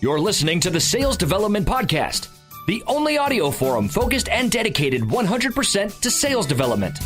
You're listening to the Sales Development Podcast, the only audio forum focused and dedicated 100% to sales development.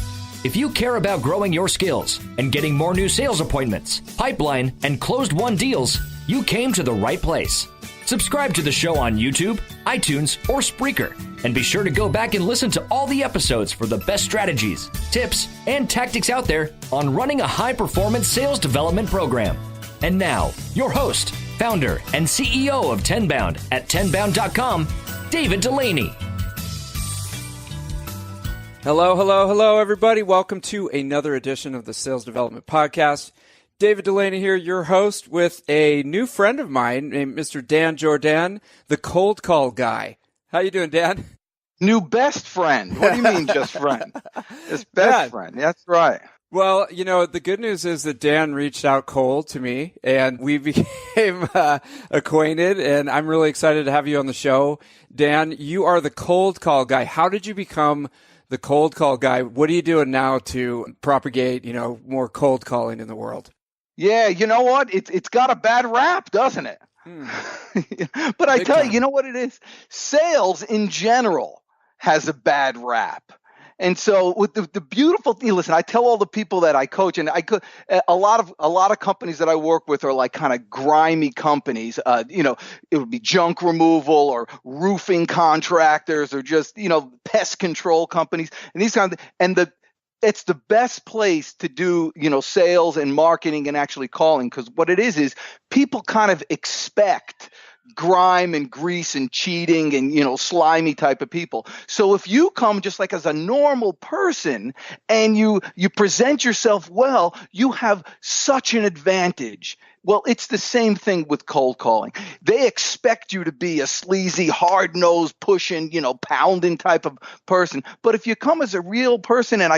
If you care about growing your skills and getting more new sales appointments, pipeline, and closed-won deals, you came to the right place. Subscribe to the show on YouTube, iTunes, or Spreaker, and be sure to go back and listen to all the episodes for the best strategies, tips, and tactics out there on running a high-performance sales development program. And now, your host, founder, and CEO of Tenbound at tenbound.com, David Delaney. Hello, everybody. Welcome to another edition of the Sales Development Podcast. David Delaney here, your host, with a new friend of mine named Mr. Dan Jourdan, the cold call guy. How you doing, Dan? New best friend. What do you mean just friend? Just best friend. That's right. Well, you know, the good news is that Dan reached out cold to me, and we became acquainted, and I'm really excited to have you on the show. Dan, you are the cold call guy. How did you become the cold call guy? What are you doing now to propagate, more cold calling in the world? Yeah, you know what? It's got a bad rap, doesn't it? But I tell you, you know what it is? Sales in general has a bad rap. And so with the beautiful thing, listen, I tell all the people that I coach, and a lot of companies that I work with are like kind of grimy companies. It would be junk removal or roofing contractors or just, pest control companies and these kinds of, it's the best place to do, sales and marketing and actually calling, because what it is people kind of expect grime and grease and cheating and, slimy type of people. So if you come just like as a normal person and you present yourself well, you have such an advantage. Well, it's the same thing with cold calling. They expect you to be a sleazy, hard-nosed, pushing, pounding type of person. But if you come as a real person, and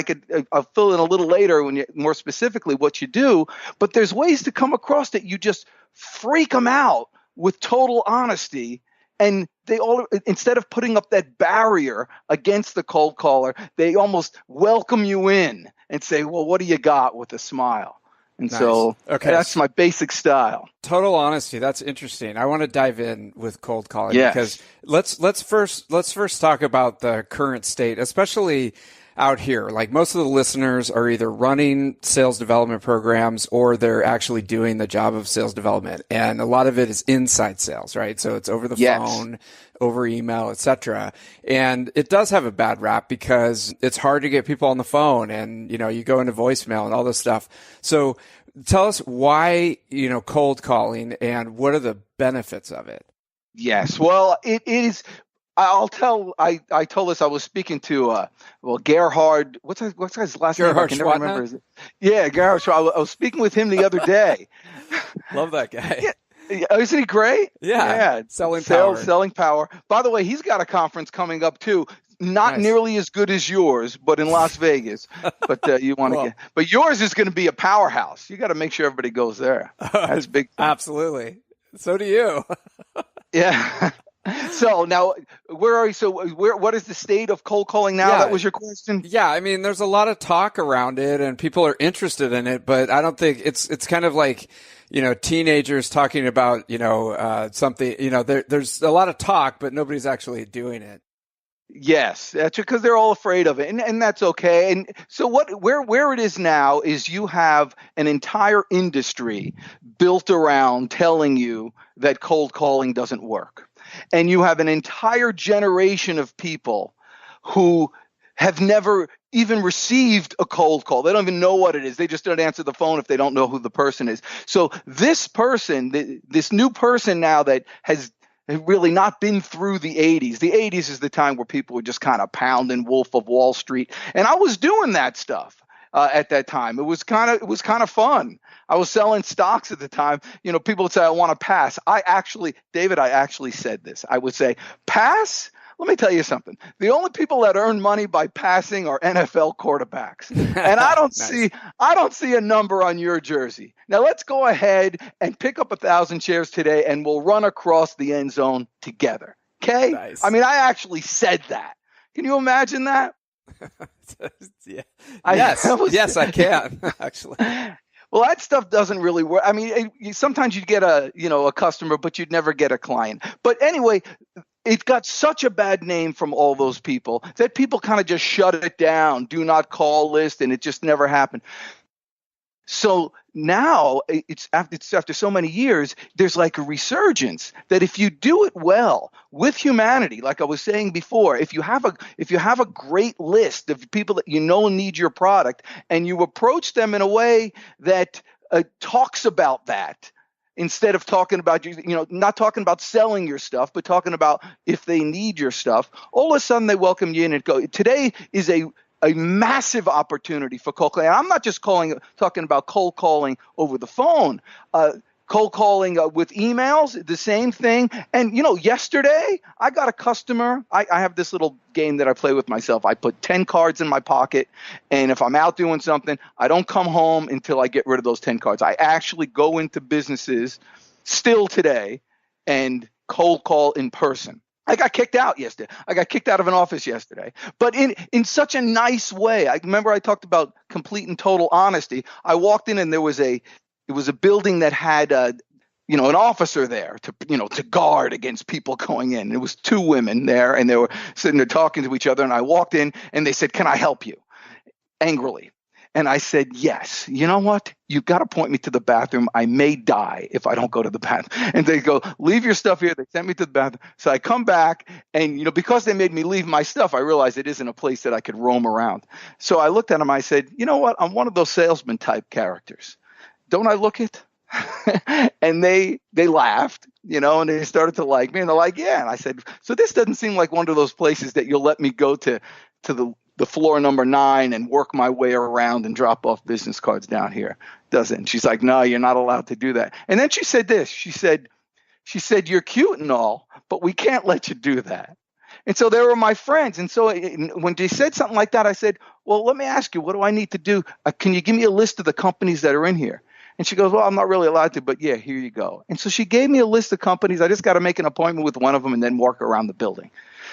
I'll fill in a little later more specifically what you do, but there's ways to come across that you just freak them out with total honesty, and they all, instead of putting up that barrier against the cold caller, they almost welcome you in and say, well, what do you got, with a smile? And nice. So that's my basic style. Total honesty. That's interesting. I want to dive in with cold calling because let's first talk about the current state, especially out here. Like, most of the listeners are either running sales development programs or they're actually doing the job of sales development. And a lot of it is inside sales, right? So it's over the phone, over email, etc. And it does have a bad rap because it's hard to get people on the phone, and, you go into voicemail and all this stuff. So tell us why, cold calling, and what are the benefits of it? Yes. Well, it is. I told this, I was speaking to, Gerhard, what's his last name? I can never remember. Yeah, Gerhard Schwartz. I was speaking with him the other day. Love that guy. Yeah. Isn't he great? Yeah. Selling power. By the way, he's got a conference coming up too. Not nearly as good as yours, but in Las Vegas. But you want to but yours is going to be a powerhouse. You got to make sure everybody goes there. That's big. Absolutely. So do you. Yeah. So now, where are you? So what is the state of cold calling now? That was your question? Yeah. I mean, there's a lot of talk around it and people are interested in it, but I don't think it's kind of like, teenagers talking about, something, there's a lot of talk, but nobody's actually doing it. Yes, that's because they're all afraid of it, and that's okay. And so where it is now is you have an entire industry built around telling you that cold calling doesn't work. And you have an entire generation of people who have never even received a cold call. They don't even know what it is. They just don't answer the phone if they don't know who the person is. So this person, this new person now that has really not been through the 80s. The 80s is the time where people were just kind of pounding Wolf of Wall Street. And I was doing that stuff at that time. It was kind of fun. I was selling stocks at the time. People would say, I want to pass. David, I actually said this. I would say, pass? Let me tell you something. The only people that earn money by passing are NFL quarterbacks. And I don't see a number on your jersey. Now let's go ahead and pick up 1,000 shares today and we'll run across the end zone together. Okay? Nice. I mean, I actually said that. Can you imagine that? Yeah. Yes, I can, actually. Well, that stuff doesn't really work. I mean, sometimes you'd get a customer, but you'd never get a client. But anyway, it got such a bad name from all those people that people kind of just shut it down, do not call list, and it just never happened. So now it's after so many years, there's like a resurgence that if you do it well with humanity, like I was saying before, if you have a great list of people that you know need your product and you approach them in a way that talks about that, instead of talking about, not talking about selling your stuff, but talking about if they need your stuff, all of a sudden they welcome you in and go. Today is a massive opportunity for cold calling. And I'm not just talking about cold calling over the phone. Cold calling with emails, the same thing. And, yesterday I got a customer. I have this little game that I play with myself. I put 10 cards in my pocket, and if I'm out doing something, I don't come home until I get rid of those 10 cards. I actually go into businesses still today and cold call in person. I got kicked out yesterday. I got kicked out of an office yesterday, but in such a nice way. I remember I talked about complete and total honesty. I walked in and it was a building that had an officer there to guard against people going in. It was two women there, and they were sitting there talking to each other. And I walked in and they said, "Can I help you?" Angrily. And I said, "Yes. You know what? You've got to point me to the bathroom. I may die if I don't go to the bathroom." And they go, "Leave your stuff here." They sent me to the bathroom. So I come back, and because they made me leave my stuff, I realized it isn't a place that I could roam around. So I looked at them. I said, "You know what? I'm one of those salesman type characters. Don't I look it?" And they laughed, and they started to like me, and they're like, "Yeah." And I said, "So this doesn't seem like one of those places that you'll let me go to the floor number 9 and work my way around and drop off business cards down here, does it?" And she's like, "No, you're not allowed to do that." And then she said this. She said, "You're cute and all, but we can't let you do that." And so they were my friends. And so when they said something like that, I said, "Well, let me ask you, what do I need to do? Can you give me a list of the companies that are in here?" And she goes, "Well, I'm not really allowed to, but yeah, here you go." And so she gave me a list of companies. I just got to make an appointment with one of them and then walk around the building.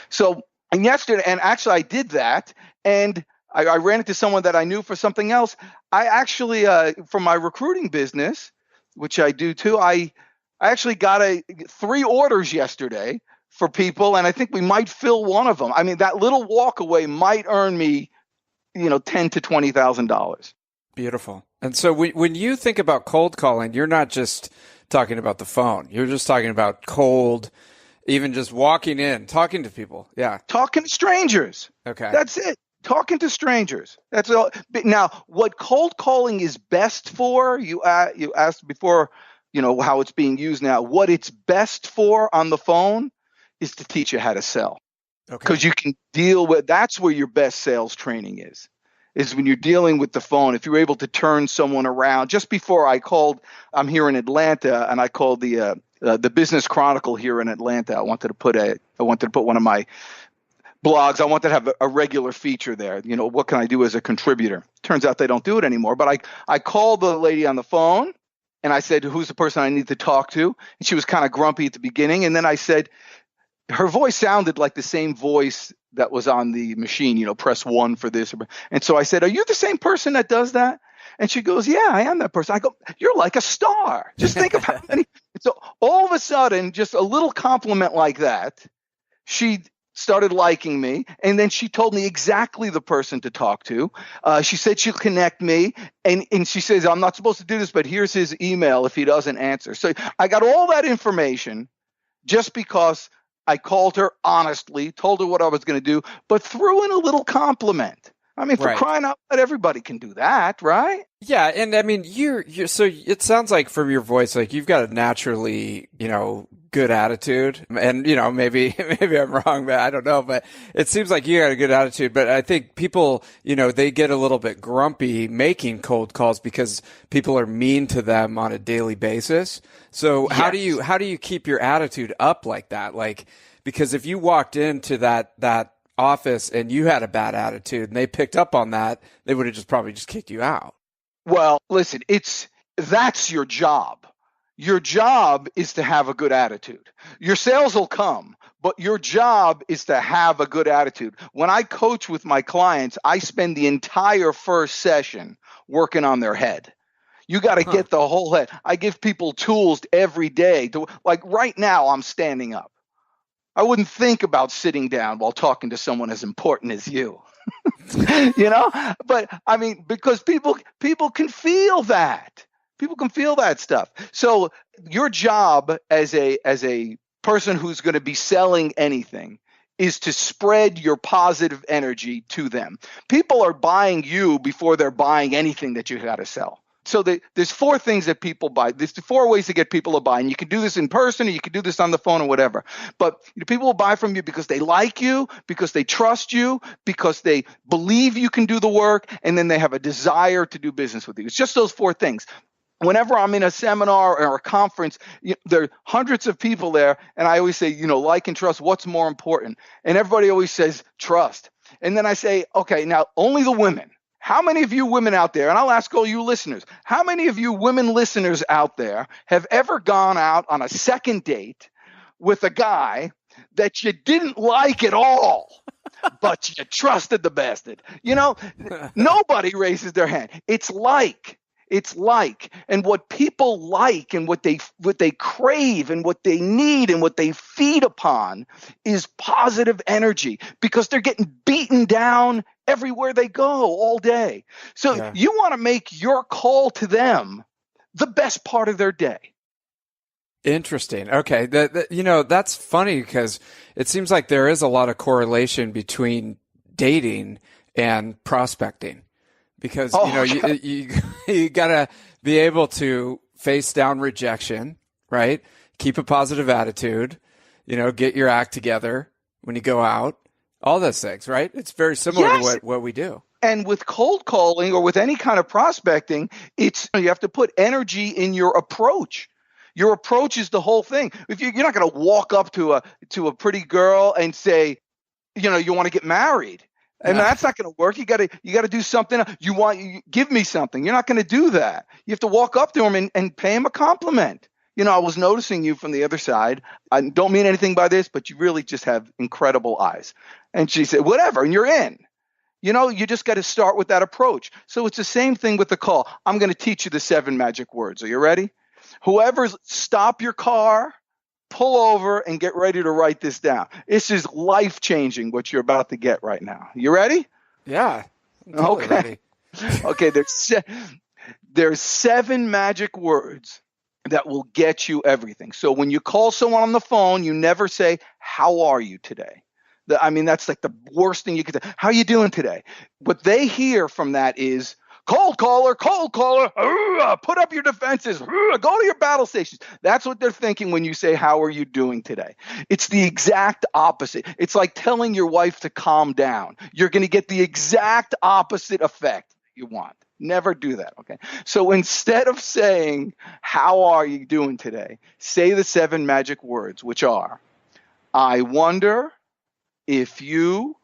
So, and actually I did that. And I ran into someone that I knew for something else. I actually, for my recruiting business, which I do too, I actually got 3 orders yesterday for people. And I think we might fill one of them. I mean, that little walk away might earn me, $10,000 to $20,000. Beautiful. And so when you think about cold calling, you're not just talking about the phone. You're just talking about cold, even just walking in, talking to people. Yeah. Talking to strangers. Okay. That's it. Talking to strangers. That's all. Now, what cold calling is best for, you asked before, how it's being used now. What it's best for on the phone is to teach you how to sell. Okay. Because you can deal with, that's where your best sales training is when you're dealing with the phone. If you're able to turn someone around. Just before I called, I'm here in Atlanta, and I called the Business Chronicle here in Atlanta. I wanted to put one of my blogs. I wanted to have a regular feature there. What can I do as a contributor? Turns out they don't do it anymore. But I called the lady on the phone, and I said, "Who's the person I need to talk to?" And she was kind of grumpy at the beginning. And then I said, her voice sounded like the same voice that was on the machine, press 1 for this. And so I said, "Are you the same person that does that?" And she goes, "Yeah, I am that person." I go, "You're like a star. Just think of how many." So all of a sudden, just a little compliment like that, she started liking me. And then she told me exactly the person to talk to. She said she'll connect me. And she says, "I'm not supposed to do this, but here's his email if he doesn't answer." So I got all that information just because I called her honestly, told her what I was going to do, but threw in a little compliment. I mean, for crying out loud, everybody can do that, right? Yeah, and I mean, you're so it sounds like from your voice, like you've got a naturally, good attitude. And, maybe I'm wrong, but I don't know. But it seems like you got a good attitude. But I think people, they get a little bit grumpy making cold calls because people are mean to them on a daily basis. So how do you keep your attitude up like that? Like, because if you walked into that office and you had a bad attitude and they picked up on that, they would have probably kicked you out. Well, listen, that's your job. Your job is to have a good attitude. Your sales will come, but your job is to have a good attitude. When I coach with my clients, I spend the entire first session working on their head. You got to get the whole head. I give people tools every day to, like right now, I'm standing up. I wouldn't think about sitting down while talking to someone as important as you. But I mean, because people can feel that. People can feel that stuff. So your job as a person who's going to be selling anything is to spread your positive energy to them. People are buying you before they're buying anything that you got to sell. So there's 4 things that people buy. There's 4 ways to get people to buy. And you can do this in person, or you can do this on the phone or whatever. But people will buy from you because they like you, because they trust you, because they believe you can do the work, and then they have a desire to do business with you. It's just those 4 things. Whenever I'm in a seminar or a conference, there are hundreds of people there, and I always say, like and trust, what's more important? And everybody always says trust. And then I say, okay, now only the women. How many of you women out there, and I'll ask all you listeners, how many of you women listeners out there have ever gone out on a second date with a guy that you didn't like at all, but you trusted the bastard? Nobody raises their hand. It's like, and what people like and what they crave and what they need and what they feed upon is positive energy, because they're getting beaten down everywhere they go all day. So you want to make your call to them the best part of their day. Interesting. Okay. That's funny, because it seems like there is a lot of correlation between dating and prospecting. Because, you got to be able to face down rejection, right? Keep a positive attitude, get your act together when you go out, all those things, right? It's very similar to what we do. And with cold calling or with any kind of prospecting, you have to put energy in your approach. Your approach is the whole thing. If you're not going to walk up to a pretty girl and say, you want to get married. And that's not going to work. You got to do something. Give me something. You're not going to do that. You have to walk up to him and pay him a compliment. I was noticing you from the other side. I don't mean anything by this, but you really just have incredible eyes. And she said, whatever, and you're in. You just got to start with that approach. So it's the same thing with the call. I'm going to teach you the 7 magic words. Are you ready? Stop your car, pull over, and get ready to write this down. This is life-changing, what you're about to get right now. You ready? Yeah. Totally ready. Okay, there's 7 magic words that will get you everything. So when you call someone on the phone, you never say, how are you today? That's like the worst thing you could say. How are you doing today? What they hear from that is, cold caller, put up your defenses, go to your battle stations. That's what they're thinking when you say, how are you doing today? It's the exact opposite. It's like telling your wife to calm down. You're going to get the exact opposite effect you want. Never do that, okay? So instead of saying, how are you doing today, say the 7 magic words, which are, I wonder if you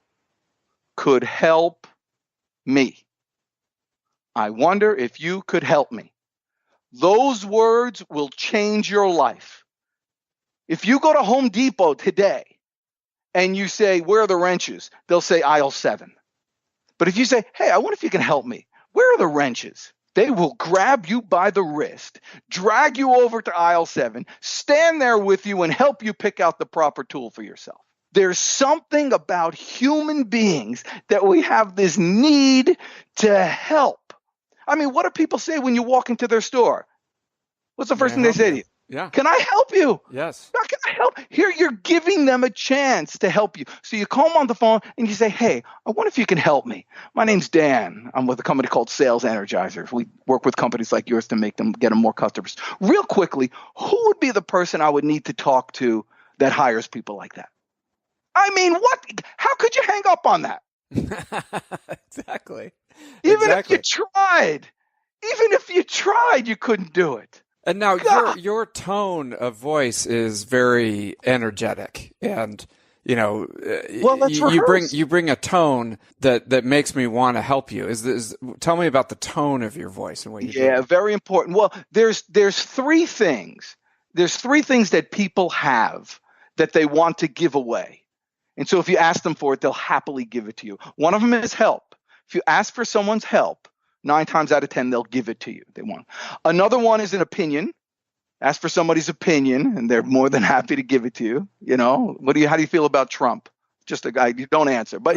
could help me. I wonder if you could help me. Those words will change your life. If you go to Home Depot today and you say, where are the wrenches? They'll say aisle 7. But if you say, hey, I wonder if you can help me. Where are the wrenches? They will grab you by the wrist, drag you over to aisle 7, stand there with you and help you pick out the proper tool for yourself. There's something about human beings that we have this need to help. What do people say when you walk into their store? What's the first thing they say to you? Yeah. Can I help you? Yes. Can I help? Here, you're giving them a chance to help you. So you call them on the phone and you say, hey, I wonder if you can help me. My name's Dan. I'm with a company called Sales Energizers. We work with companies like yours to get them more customers. Real quickly, who would be the person I would need to talk to that hires people like that? What? How could you hang up on that? Exactly. Even if you tried, you couldn't do it. And now your tone of voice is very energetic, and you bring a tone that makes me want to help you. Tell me about the tone of your voice and what you do. Yeah, very important. Well, there's 3 things. There's 3 things that people have that they want to give away. And so if you ask them for it, they'll happily give it to you. One of them is help. If you ask for someone's help, 9 times out of 10, they'll give it to you. They want. Another one is an opinion. Ask for somebody's opinion, and they're more than happy to give it to you. You know, how do you feel about Trump? Just a guy. You don't answer, but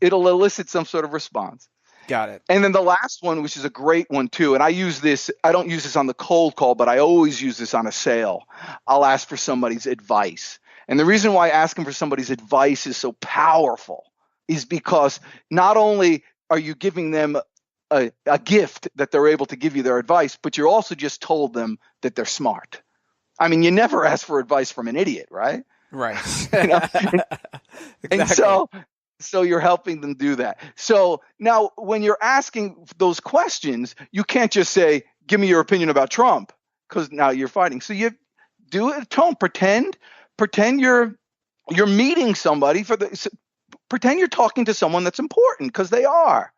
it'll elicit some sort of response. Got it. And then the last one, which is a great one too, and I don't use this on the cold call, but I always use this on a sale. I'll ask for somebody's advice. And the reason why asking for somebody's advice is so powerful is because not only are you giving them a gift that they're able to give you their advice, but you're also just told them that they're smart. I mean, you never ask for advice from an idiot, right? Right. You know? Exactly. And so you're helping them do that. So now when you're asking those questions, you can't just say, give me your opinion about Trump, because now you're fighting. So you do it, pretend you're meeting somebody pretend you're talking to someone that's important, because they are.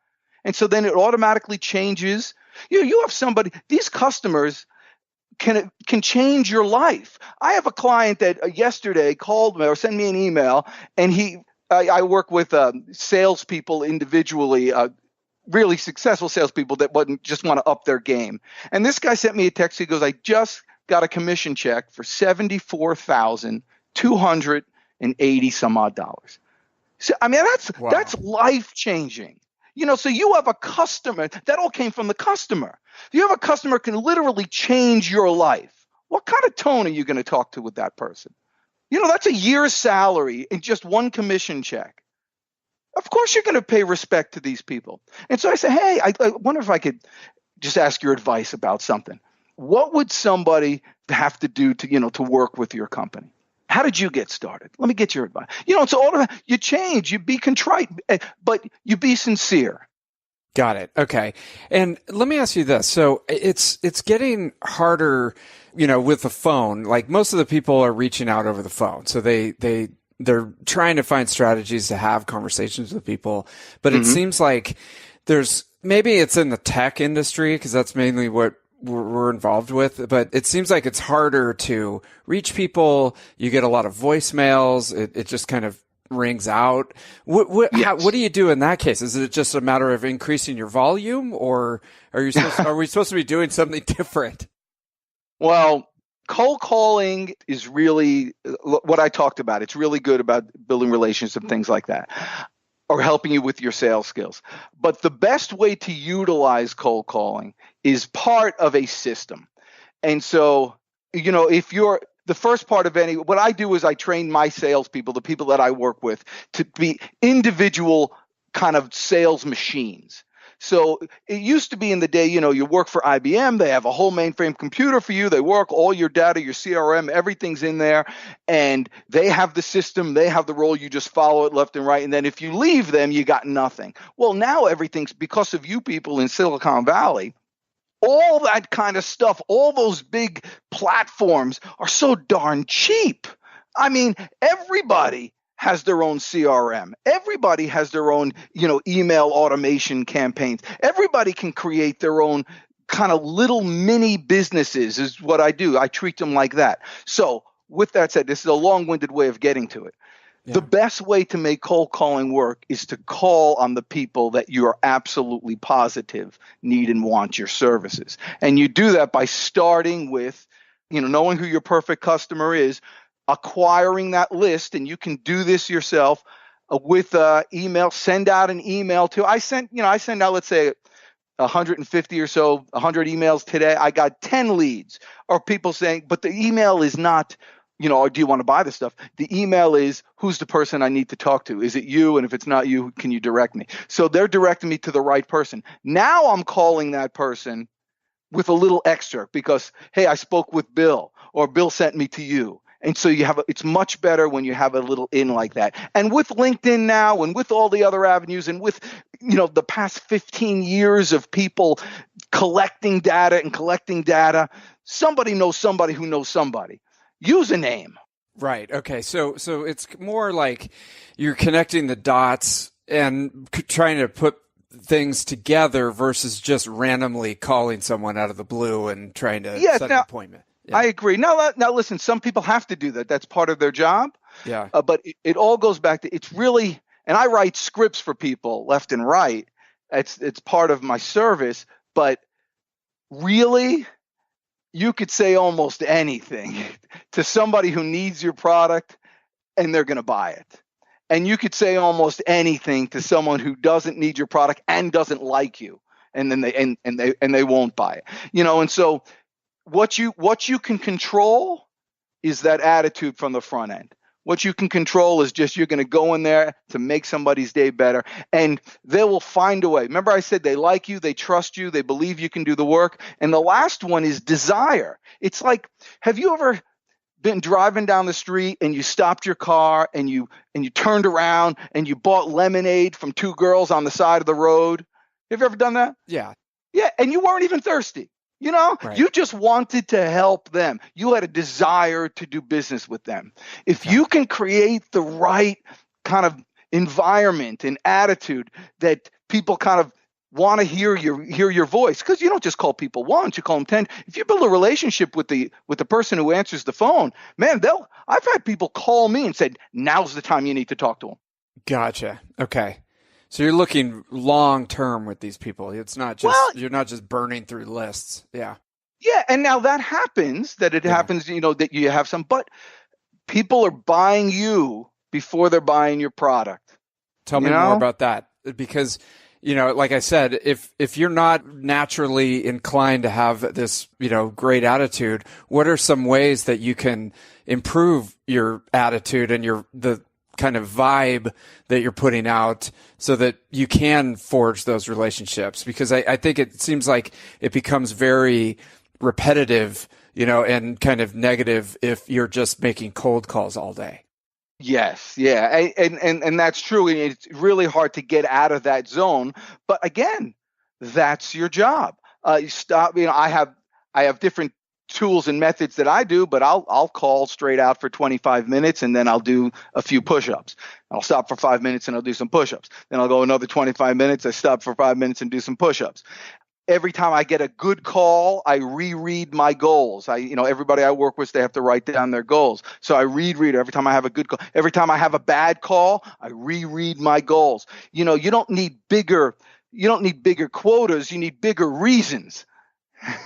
And so then it automatically changes. You have somebody, these customers can change your life. I have a client that yesterday called me or sent me an email, and I work with salespeople individually, really successful salespeople that just want to up their game. And this guy sent me a text. He goes, I just got a commission check for $74,280 some odd dollars. So, I mean, that's life changing. You know, so you have a customer, that all came from the customer. You have a customer who can literally change your life. What kind of tone are you going to talk to with that person? You know, that's a year's salary in just one commission check. Of course, you're going to pay respect to these people. And so I say, hey, I wonder if I could just ask your advice about something. What would somebody have to do to work with your company? How did you get started? Let me get your advice. You know, it's all about, you change, you be contrite, but you be sincere. Got it. Okay. And let me ask you this. So it's getting harder, with the phone. Like, most of the people are reaching out over the phone. So they're trying to find strategies to have conversations with people, but it seems like maybe it's in the tech industry, because that's mainly what we're involved with, but it seems like it's harder to reach people. You get a lot of voicemails. It just kind of rings out. What do you do in that case? Is it just a matter of increasing your volume, or are we supposed to be doing something different? Well, cold calling is really what I talked about. It's really good about building relationships and things like that, or helping you with your sales skills. But the best way to utilize cold calling is part of a system. And so, if you're the first part of what I do is I train my salespeople, the people that I work with, to be individual kind of sales machines. So it used to be in the day, you work for IBM, they have a whole mainframe computer for you, they work all your data, your CRM, everything's in there, and they have the system, they have the role, you just follow it left and right, and then if you leave them, you got nothing. Well, now everything's, because of you people in Silicon Valley, all that kind of stuff, all those big platforms are so darn cheap. I mean, everybody has their own CRM. Everybody has their own, email automation campaigns. Everybody can create their own kind of little mini businesses is what I do. I treat them like that. So with that said, this is a long-winded way of getting to it. Yeah. The best way to make cold calling work is to call on the people that you are absolutely positive need and want your services. And you do that by starting with, knowing who your perfect customer is, acquiring that list, and you can do this yourself with email. Send out an email to. I send out, let's say, 150 or so, 100 emails today. I got 10 leads, or people saying, but the email is not, or do you want to buy this stuff? The email is, who's the person I need to talk to? Is it you? And if it's not you, can you direct me? So they're directing me to the right person. Now I'm calling that person with a little extra because, hey, I spoke with Bill, or Bill sent me to you. And so it's much better when you have a little in like that. And with LinkedIn now, and with all the other avenues, and with, the past 15 years of people collecting data, somebody knows somebody who knows somebody. Use a name. Right. Okay. So it's more like you're connecting the dots and trying to put things together versus just randomly calling someone out of the blue and trying to set an appointment. Yeah. I agree. Now, listen, some people have to do that. That's part of their job. Yeah. But it all goes back to, it's really, and I write scripts for people left and right. It's part of my service, but really, you could say almost anything to somebody who needs your product and they're going to buy it. And you could say almost anything to someone who doesn't need your product and doesn't like you, and then they won't buy it. And so what you can control is that attitude from the front end. What you can control is just you're going to go in there to make somebody's day better, and they will find a way. Remember I said they like you, they trust you, they believe you can do the work. And the last one is desire. It's like, have you ever been driving down the street and you stopped your car and you turned around and you bought lemonade from two girls on the side of the road? Have you ever done that? Yeah. Yeah, and you weren't even thirsty. Right. You just wanted to help them. You had a desire to do business with them. If you can create the right kind of environment and attitude that people kind of want to hear your voice, because you don't just call people once, you call them 10. If you build a relationship with the person who answers the phone, man, I've had people call me and said, now's the time you need to talk to them. Gotcha. Okay. So you're looking long term with these people. It's not just you're not just burning through lists. Yeah. Yeah, and now that happens, happens, that you have some, but people are buying you before they're buying your product. Tell me more about that, because like I said, if you're not naturally inclined to have this, great attitude, what are some ways that you can improve your attitude and the kind of vibe that you're putting out so that you can forge those relationships? Because I think it seems like it becomes very repetitive, and kind of negative if you're just making cold calls all day. Yes. Yeah. And that's true. It's really hard to get out of that zone. But again, that's your job. You stop, I have different tools and methods that I do, but I'll call straight out for 25 minutes and then I'll do a few push-ups. I'll stop for 5 minutes and I'll do some push-ups. Then I'll go another 25 minutes. I stop for 5 minutes and do some push-ups. Every time I get a good call, I reread my goals. Everybody I work with, they have to write down their goals. So I reread every time I have a good call. Every time I have a bad call, I reread my goals. You don't need bigger quotas. You need bigger reasons.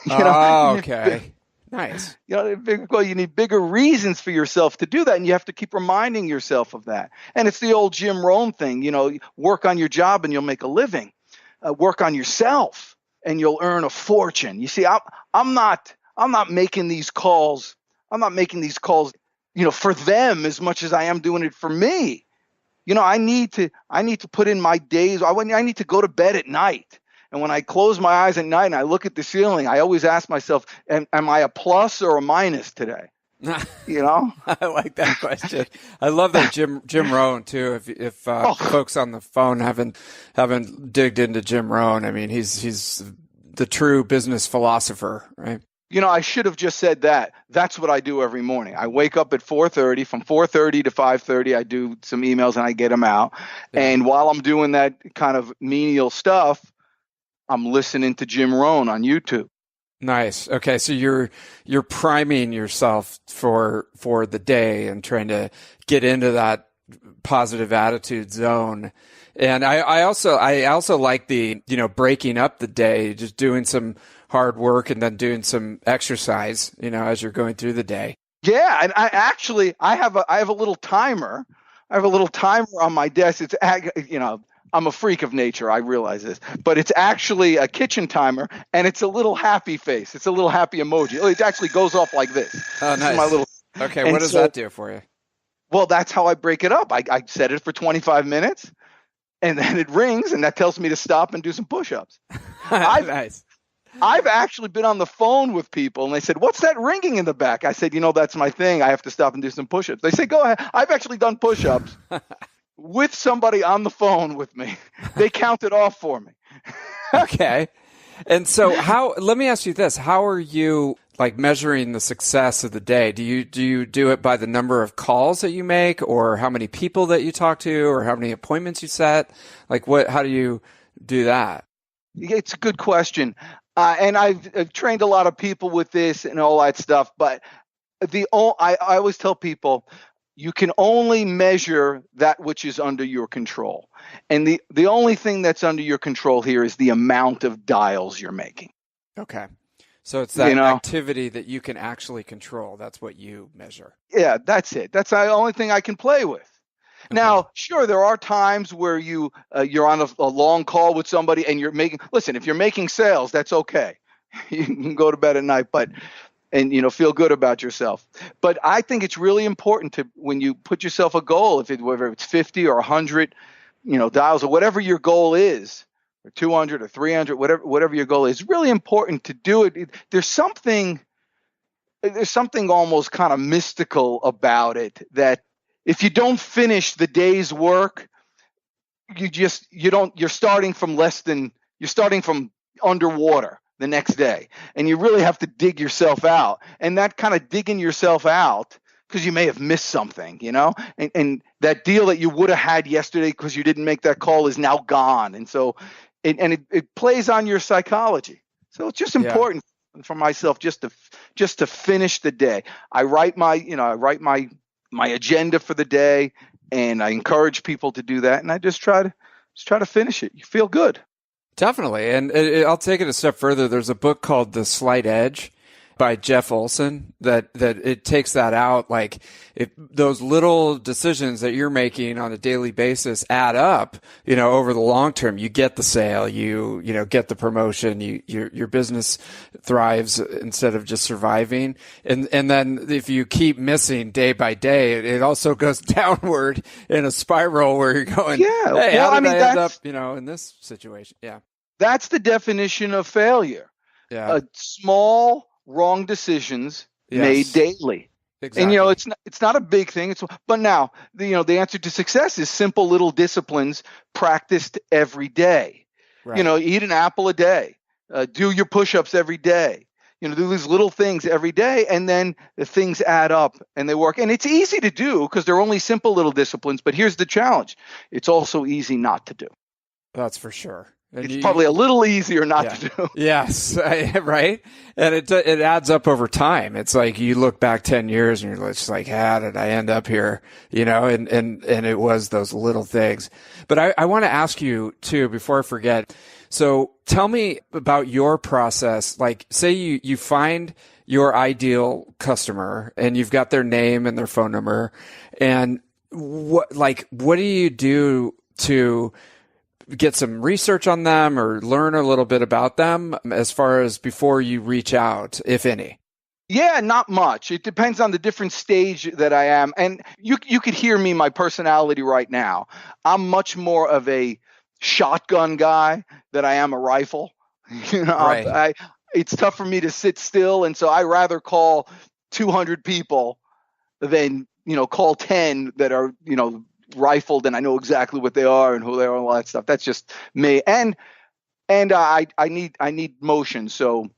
Okay. Nice. You need bigger reasons for yourself to do that, and you have to keep reminding yourself of that. And it's the old Jim Rohn thing, work on your job and you'll make a living. Work on yourself and you'll earn a fortune. You see, I'm not making these calls. I'm not making these calls, for them as much as I am doing it for me. I need to put in my days. I need to go to bed at night. And when I close my eyes at night and I look at the ceiling, I always ask myself, am I a plus or a minus today? I like that question. I love that Jim Rohn too. If folks on the phone haven't digged into Jim Rohn, I mean, he's the true business philosopher, right? I should have just said that. That's what I do every morning. I wake up at 4:30. From 4:30 to 5:30, I do some emails and I get them out. Yeah. And while I'm doing that kind of menial stuff, I'm listening to Jim Rohn on YouTube. Nice. Okay, so you're priming yourself for the day and trying to get into that positive attitude zone. And I also like the breaking up the day, just doing some hard work and then doing some exercise, as you're going through the day. Yeah, and I have a little timer. I have a little timer on my desk. It's I'm a freak of nature. I realize this, but it's actually a kitchen timer, and it's a little happy face. It's a little happy emoji. It actually goes off like this. Oh, nice. Okay, what does that do for you? Well, that's how I break it up. I set it for 25 minutes, and then it rings, and that tells me to stop and do some push-ups. Nice. I've actually been on the phone with people, and they said, "What's that ringing in the back?" I said, "That's my thing. I have to stop and do some push-ups." They say, "Go ahead." I've actually done push-ups. With somebody on the phone with me. They count it off for me. Okay. And so let me ask you this, how are you measuring the success of the day? Do you do it by the number of calls that you make, or how many people that you talk to, or how many appointments you set? How do you do that? It's a good question. And I've trained a lot of people with this and all that stuff, but I always tell people, you can only measure that which is under your control. And the only thing that's under your control here is the amount of dials you're making. Okay. So it's that activity that you can actually control. That's what you measure. Yeah, that's it. That's the only thing I can play with. Okay. Now, sure, there are times where you're on a long call with somebody and listen, if you're making sales, that's okay. You can go to bed at night, and feel good about yourself. But I think it's really important when you put yourself a goal, whether it's 50 or 100, dials or whatever your goal is, or 200 or 300, whatever your goal is, really important to do it. There's something almost kind of mystical about it, that if you don't finish the day's work, you're starting from underwater the next day, and you really have to dig yourself out. And that kind of digging yourself out, because you may have missed something, and that deal that you would have had yesterday because you didn't make that call is now gone. And so it plays on your psychology. So it's just important for myself just to finish the day. I write my agenda for the day, and I encourage people to do that, and I just try to finish it. You feel good. Definitely. And I'll take it a step further. There's a book called The Slight Edge by Jeff Olson that it takes that out. Like, if those little decisions that you're making on a daily basis add up, over the long term, you get the sale, you get the promotion, your business thrives instead of just surviving. And then if you keep missing day by day, it also goes downward in a spiral where you're going, hey, how did I end up, in this situation? Yeah. That's the definition of failure. Yeah. Small wrong decisions made daily. Exactly. And it's not a big thing. But now the answer to success is simple little disciplines practiced every day. Right. Eat an apple a day. Do your push-ups every day. Do these little things every day, and then the things add up and they work. And it's easy to do because they're only simple little disciplines. But here's the challenge: it's also easy not to do. That's for sure. And it's probably a little easier not to do. Yes, right? And it adds up over time. It's like you look back 10 years and you're just like, how did I end up here? And it was those little things. But I want to ask you too, before I forget. So tell me about your process. Like, say you find your ideal customer and you've got their name and their phone number, and what do you do to get some research on them or learn a little bit about them as far as before you reach out, if any? Yeah, not much. It depends on the different stage that I am. And you could hear me, my personality right now. I'm much more of a shotgun guy than I am a rifle. Right. It's tough for me to sit still. And so I rather call 200 people than, call 10 that are, rifled and I know exactly what they are and who they are and all that stuff. That's just me. And I need motion. So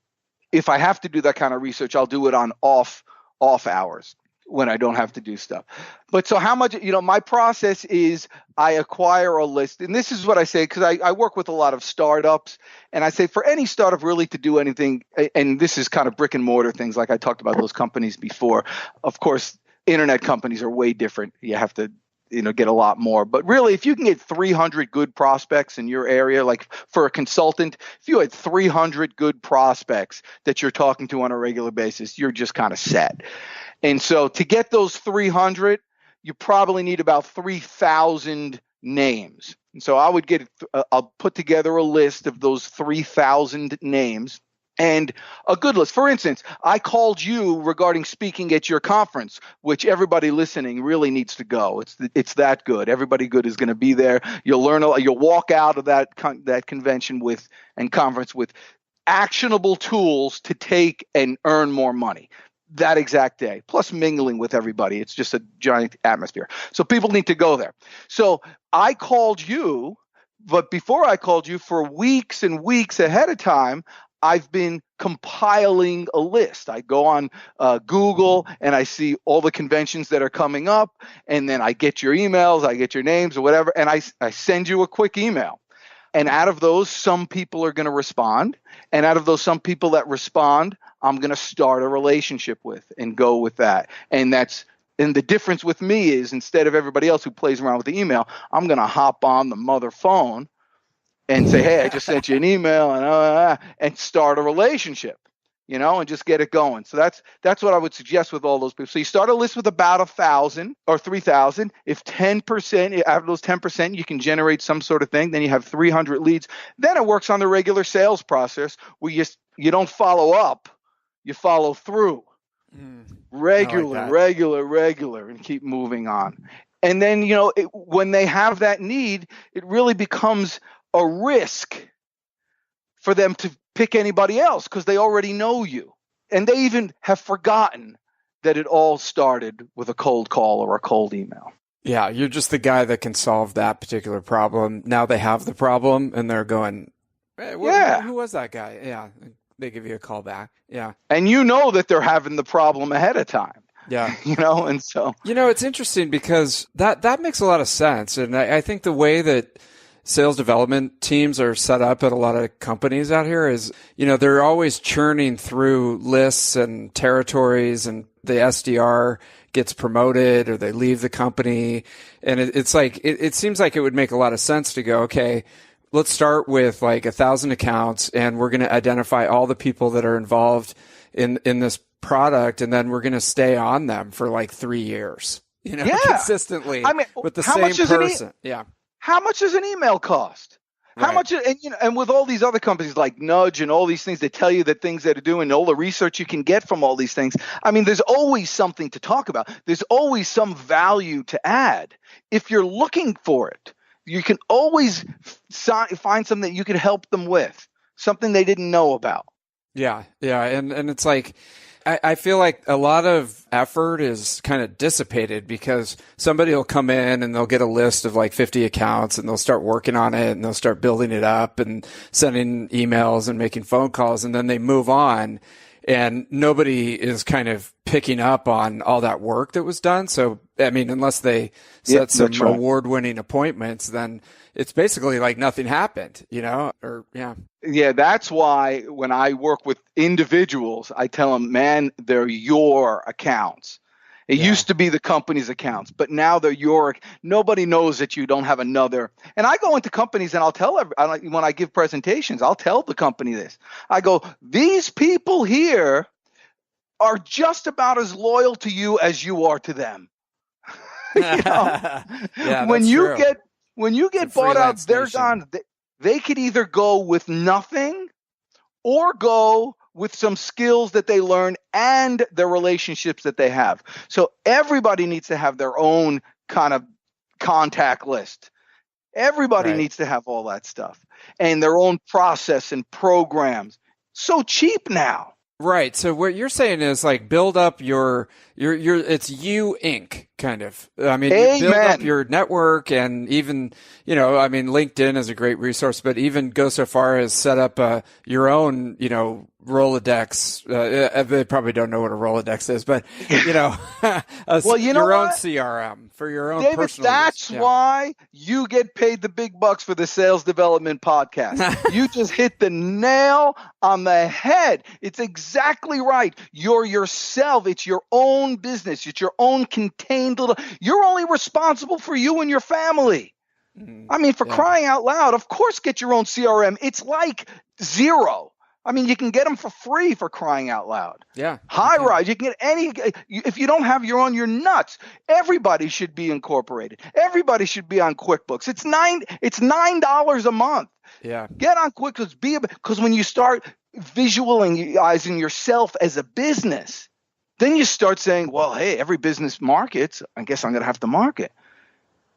if I have to do that kind of research, I'll do it on off hours when I don't have to do stuff. But so how much, my process is I acquire a list. And this is what I say, because I work with a lot of startups, and I say for any startup really to do anything, and this is kind of brick and mortar things like I talked about those companies before. Of course, internet companies are way different. You have to get a lot more. But really, if you can get 300 good prospects in your area, like for a consultant, if you had 300 good prospects that you're talking to on a regular basis, you're just kind of set. And so to get those 300, you probably need about 3,000 names. And so I'll put together a list of those 3,000 names. And a good list. For instance, I called you regarding speaking at your conference, which everybody listening really needs to go. It's that good. Everybody good is going to be there. You'll learn a lot. You'll walk out of that convention and conference with actionable tools to take and earn more money that exact day, plus mingling with everybody. It's just a giant atmosphere. So people need to go there. So I called you, but before I called you, for weeks and weeks ahead of time, I've been compiling a list. I go on Google and I see all the conventions that are coming up, and then I get your emails, I get your names or whatever, and I send you a quick email. And out of those, some people are going to respond. And out of those, some people that respond, I'm going to start a relationship with and go with that. And that's And the difference with me is, instead of everybody else who plays around with the email, I'm going to hop on the mother phone and say, hey, I just sent you an email, and start a relationship, and just get it going. So that's what I would suggest with all those people. So you start a list with about 1,000 or 3,000. If 10%, out of those 10%, you can generate some sort of thing, then you have 300 leads. Then it works on the regular sales process where you don't follow up, you follow through. Regular, and keep moving on. And then, when they have that need, it really becomes a risk for them to pick anybody else because they already know you. And they even have forgotten that it all started with a cold call or a cold email. Yeah, you're just the guy that can solve that particular problem. Now they have the problem and they're going, hey, who was that guy? Yeah, they give you a call back. Yeah. And that they're having the problem ahead of time. Yeah. And so. It's interesting because that makes a lot of sense. And I think the way that sales development teams are set up at a lot of companies out here is, they're always churning through lists and territories, and the SDR gets promoted or they leave the company. And it's like, it seems like it would make a lot of sense to go, okay, let's start with like 1,000 accounts, and we're going to identify all the people that are involved in this product. And then we're going to stay on them for like 3 years, consistently with the same person. Yeah. How much does an email cost? How much? And with all these other companies like Nudge and all these things that tell you the things that are doing, all the research you can get from all these things. There's always something to talk about. There's always some value to add. If you're looking for it, you can always find something that you can help them with, something they didn't know about. Yeah. And it's like, I feel like a lot of effort is kind of dissipated because somebody will come in and they'll get a list of like 50 accounts and they'll start working on it and they'll start building it up and sending emails and making phone calls, and then they move on and nobody is kind of picking up on all that work that was done. So, unless they set some award-winning appointments, then it's basically like nothing happened, Yeah, that's why when I work with individuals, I tell them, man, they're your accounts. It used to be the company's accounts, but now they're your. Nobody knows that you don't have another. And I go into companies and I'll tell when I give presentations, I'll tell the company this. I go, these people here are just about as loyal to you as you are to them. When you get bought out, they're gone. They could either go with nothing or go with some skills that they learn and the relationships that they have. So everybody needs to have their own kind of contact list. Everybody needs to have all that stuff and their own process and programs. So cheap now. Right. So what you're saying is like build up your it's you Inc. kind of. You build up your network, and even, LinkedIn is a great resource, but even go so far as set up your own, Rolodex. They probably don't know what a Rolodex is, but your own CRM for your own David, personal that's why you get paid the big bucks for the Sales Development Podcast. You just hit the nail on the head. It's exactly right. You're yourself. It's your own business. It's your own contained little. You're only responsible for you and your family. For crying out loud, of course, get your own CRM. It's like zero. You can get them for free, for crying out loud. Yeah. High rise. You can get any. If you don't have your own, you're nuts. Everybody should be incorporated. Everybody should be on QuickBooks. It's $9 a month. Yeah. Get on QuickBooks. Because when you start visualizing yourself as a business, then you start saying, well, hey, every business markets. I guess I'm going to have to market.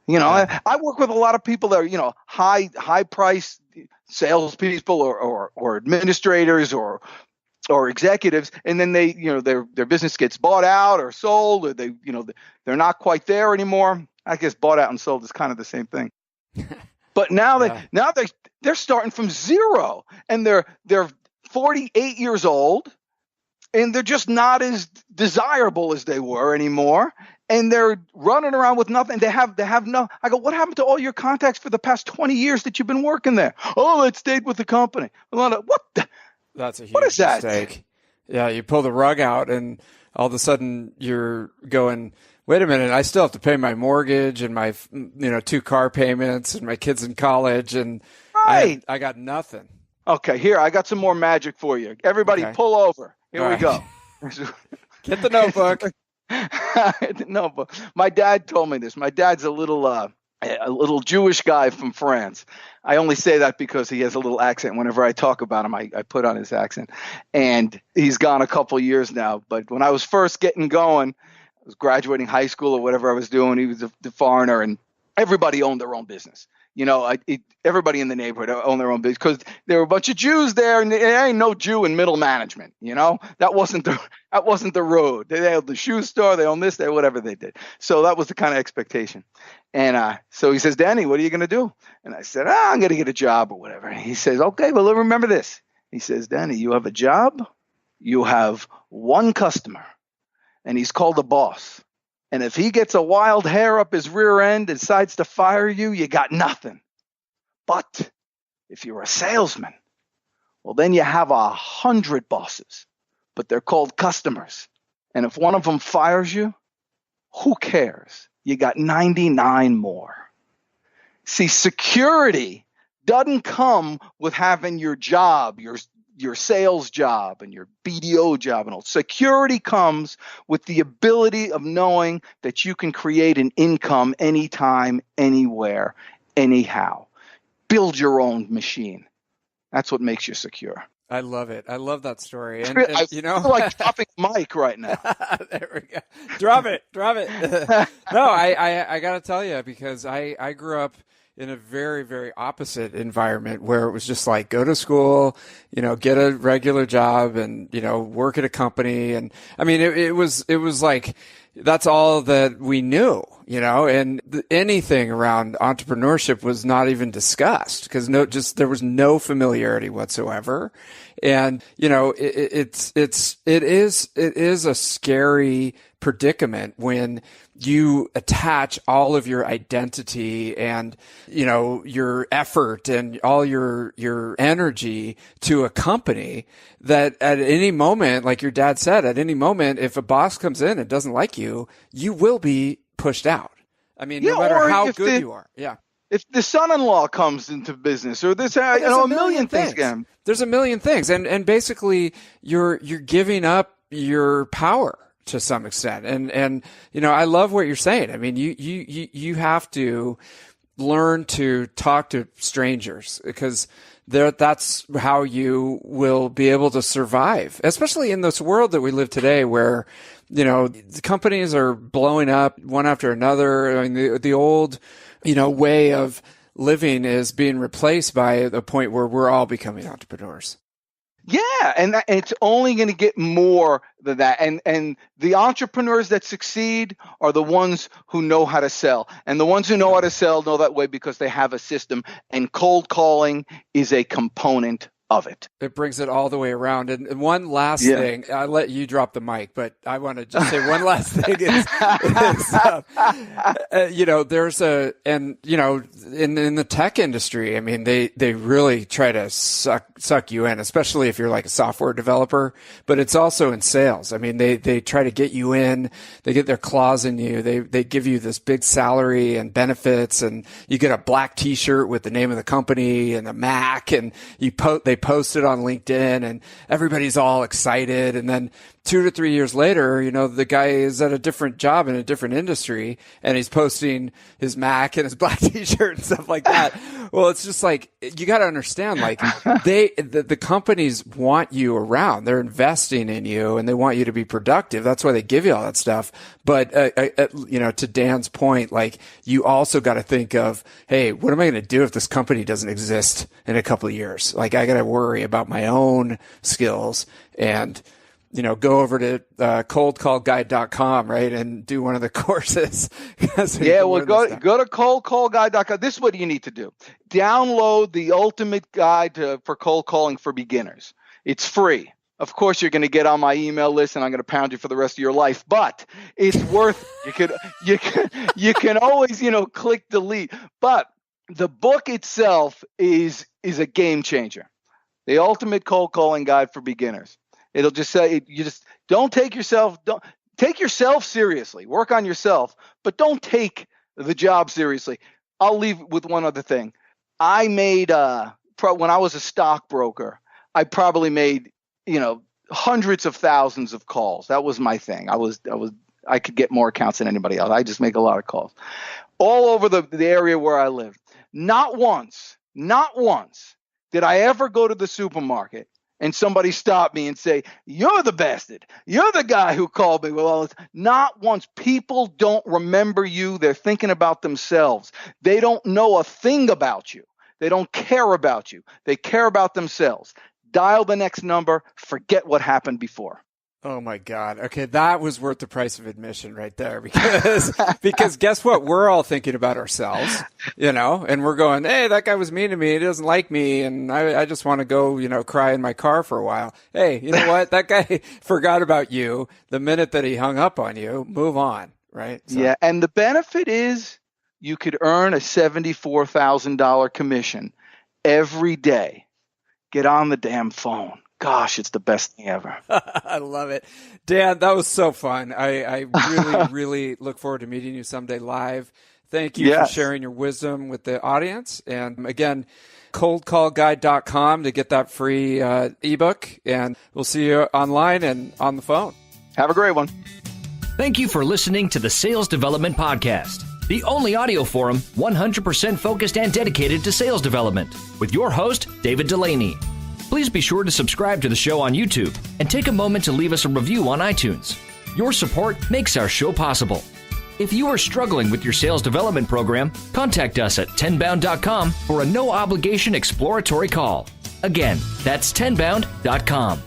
I work with a lot of people that are, high price salespeople or administrators or executives, and then they, their business gets bought out or sold, or they're not quite there anymore. I guess bought out and sold is kind of the same thing. But now they're starting from zero, and they're 48 years old, and they're just not as desirable as they were anymore. And they're running around with nothing. They have no. I go, what happened to all your contacts for the past 20 years that you've been working there? Oh, it stayed with the company. What? That's a huge what is that? mistake. Yeah, you pull the rug out, and all of a sudden you're going, wait a minute, I still have to pay my mortgage and my 2 car payments and my kids in college, and right. I got nothing. Okay, here, I got some more magic for you. Everybody pull over. Here we go. Get the notebook. Notebook. My dad told me this. My dad's a little Jewish guy from France. I only say that because he has a little accent. Whenever I talk about him, I put on his accent. And he's gone a couple years now. But when I was first getting going, I was graduating high school or whatever I was doing, he was the foreigner, and everybody owned their own business. Everybody in the neighborhood owned their own business because there were a bunch of Jews there, and there ain't no Jew in middle management. That wasn't the road. They owned the shoe store, they owned this, they whatever they did. So that was the kind of expectation. And so he says, Danny, what are you going to do? And I said, I'm going to get a job or whatever. And he says, okay, well, remember this. He says, Danny, you have a job, you have one customer, and he's called a boss. And if he gets a wild hair up his rear end and decides to fire you, you got nothing. But if you're a salesman, well, then you have 100 bosses, but they're called customers. And if one of them fires you, who cares? You got 99 more. See, security doesn't come with having your job, your sales job and your BDO job and all. Security comes with the ability of knowing that you can create an income anytime, anywhere, anyhow. Build your own machine. That's what makes you secure. I love it. I love that story. And I feel like dropping a mic right now. There we go. Drop it. No, I got to tell you, because I grew up in a very, very opposite environment where it was just like, go to school, get a regular job and, work at a company. And I mean, it was like, that's all that we knew, and anything around entrepreneurship was not even discussed because there was no familiarity whatsoever. And, it is a scary predicament when you attach all of your identity and, your effort and all your energy to a company that at any moment, like your dad said, at any moment, if a boss comes in and doesn't like you, you will be pushed out. I mean, no matter how good you are. Yeah. If the son-in-law comes into business or this, a million things. There's a million things. And basically you're giving up your power to some extent. And I love what you're saying. I mean, you have to learn to talk to strangers because that's how you will be able to survive, especially in this world that we live today where, the companies are blowing up one after another. I mean, the old, way of living is being replaced by the point where we're all becoming entrepreneurs. Yeah, and it's only going to get more than that. And the entrepreneurs that succeed are the ones who know how to sell. And the ones who know how to sell know that way because they have a system. And cold calling is a component of it. It brings it all the way around. And one last thing, I'll let you drop the mic, but I want to just say one last thing is there's in the tech industry, I mean, they really try to suck you in, especially if you're like a software developer, but it's also in sales. I mean, they try to get you in, they get their claws in you. They give you this big salary and benefits, and you get a black t-shirt with the name of the company and a Mac, and they post it on LinkedIn and everybody's all excited. And then 2 to 3 years later, the guy is at a different job in a different industry and he's posting his Mac and his black t-shirt and stuff like that. Well, it's just like, you got to understand, like the companies want you around. They're investing in you and they want you to be productive. That's why they give you all that stuff. But, to Dan's point, like you also got to think of, hey, what am I going to do if this company doesn't exist in a couple of years? Like I got to worry about my own skills and, go over to coldcallguide.com, right, and do one of the courses. Go to coldcallguide.com. This is what you need to do. Download the ultimate guide for cold calling for beginners. It's free. Of course, you're going to get on my email list, and I'm going to pound you for the rest of your life. But it's worth it. You can always click delete. But the book itself is a game changer. The ultimate cold calling guide for beginners. It'll just say, you just don't take yourself seriously. Work on yourself, but don't take the job seriously. I'll leave with one other thing. I made, when I was a stockbroker, I probably made, hundreds of thousands of calls. That was my thing. I could get more accounts than anybody else. I just make a lot of calls all over the area where I lived. Not once did I ever go to the supermarket and somebody stop me and say, "You're the bastard. You're the guy who called me with all this." Not once. People don't remember you. They're thinking about themselves. They don't know a thing about you. They don't care about you. They care about themselves. Dial the next number. Forget what happened before. Oh my God. Okay, that was worth the price of admission right there, because guess what? We're all thinking about ourselves, and we're going, "Hey, that guy was mean to me. He doesn't like me, and I just want to go, cry in my car for a while." Hey, you know what? That guy forgot about you the minute that he hung up on you. Move on, right? So. Yeah, and the benefit is you could earn a $74,000 commission every day. Get on the damn phone. Gosh, it's the best thing ever. I love it. Dan, that was so fun. I really, really look forward to meeting you someday live. Thank you for sharing your wisdom with the audience. And again, coldcallguide.com to get that free ebook. And we'll see you online and on the phone. Have a great one. Thank you for listening to the Sales Development Podcast, the only audio forum 100% focused and dedicated to sales development, with your host, David Delaney. Please be sure to subscribe to the show on YouTube and take a moment to leave us a review on iTunes. Your support makes our show possible. If you are struggling with your sales development program, contact us at tenbound.com for a no-obligation exploratory call. Again, that's tenbound.com.